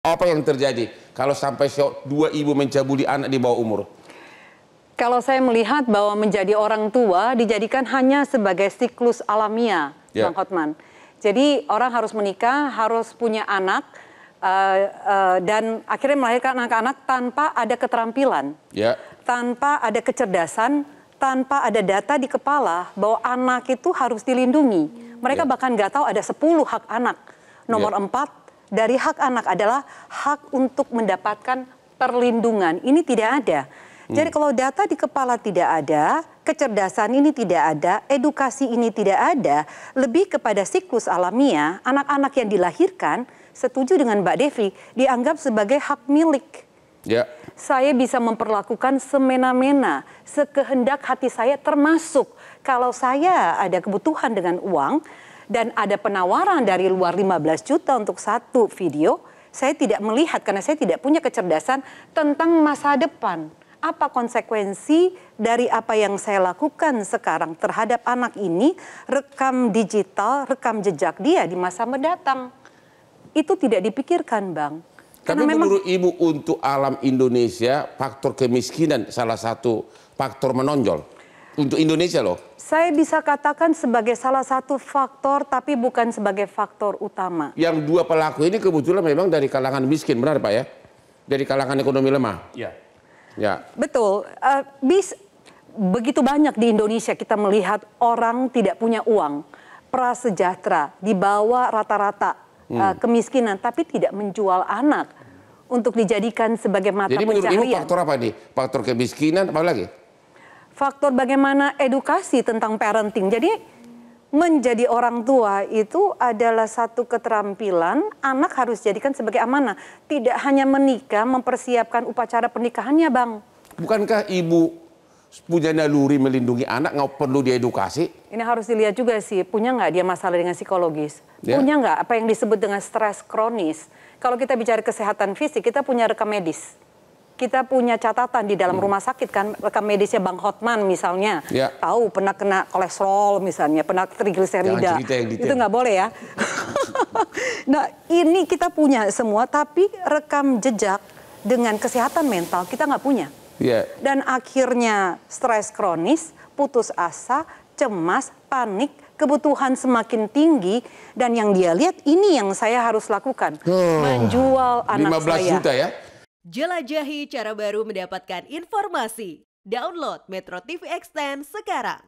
Apa yang terjadi kalau sampai dua ibu mencabuli anak di bawah umur? Kalau saya melihat bahwa menjadi orang tua dijadikan hanya sebagai siklus alamiah, Bang Hotman. Jadi orang harus menikah, harus punya anak, dan akhirnya melahirkan anak-anak tanpa ada keterampilan, tanpa ada kecerdasan, tanpa ada data di kepala bahwa anak itu harus dilindungi. Mereka bahkan nggak tahu ada 10 hak anak. Nomor 4 dari hak anak adalah hak untuk mendapatkan perlindungan. Ini tidak ada. Jadi kalau data di kepala tidak ada, kecerdasan ini tidak ada, edukasi ini tidak ada, lebih kepada siklus alamiah, anak-anak yang dilahirkan, setuju dengan Mbak Devi, dianggap sebagai hak milik. Saya bisa memperlakukan semena-mena, sekehendak hati saya, termasuk kalau saya ada kebutuhan dengan uang, dan ada penawaran dari luar 15 juta untuk satu video, saya tidak melihat karena saya tidak punya kecerdasan tentang masa depan. Apa konsekuensi dari apa yang saya lakukan sekarang terhadap anak ini, rekam digital, rekam jejak dia di masa mendatang. Itu tidak dipikirkan, Bang. Tapi menurut Ibu untuk alam Indonesia, faktor kemiskinan salah satu faktor menonjol. Untuk Indonesia loh. Saya bisa katakan sebagai salah satu faktor, tapi bukan sebagai faktor utama. Yang dua pelaku ini kebetulan memang dari kalangan miskin, benar Pak ya? Dari kalangan ekonomi lemah. Betul. Begitu banyak di Indonesia kita melihat orang tidak punya uang, prasejahtera, di bawah rata-rata kemiskinan, tapi tidak menjual anak untuk dijadikan sebagai mata pencaharian. Jadi menurut Ibu faktor apa nih? Faktor kemiskinan, apa lagi? Faktor bagaimana edukasi tentang parenting. Jadi menjadi orang tua itu adalah satu keterampilan, anak harus jadikan sebagai amanah. Tidak hanya menikah, mempersiapkan upacara pernikahannya, Bang. Bukankah Ibu punya naluri melindungi anak, nggak perlu diedukasi? Ini harus dilihat juga sih, punya nggak dia masalah dengan psikologis? Punya nggak apa yang disebut dengan stres kronis? Kalau kita bicara kesehatan fisik, kita punya rekam medis. Kita punya catatan di dalam rumah sakit kan, rekam medisnya Bang Hotman misalnya, tahu pernah kena kolesterol misalnya, pernah trigliserida, itu nggak boleh ya. Nah ini kita punya semua, tapi rekam jejak dengan kesehatan mental kita nggak punya. Dan akhirnya stres kronis, putus asa, cemas, panik, kebutuhan semakin tinggi, dan yang dia lihat ini yang saya harus lakukan, menjual anak 15 juta ya. Jelajahi cara baru mendapatkan informasi. Download Metro TV Extend sekarang.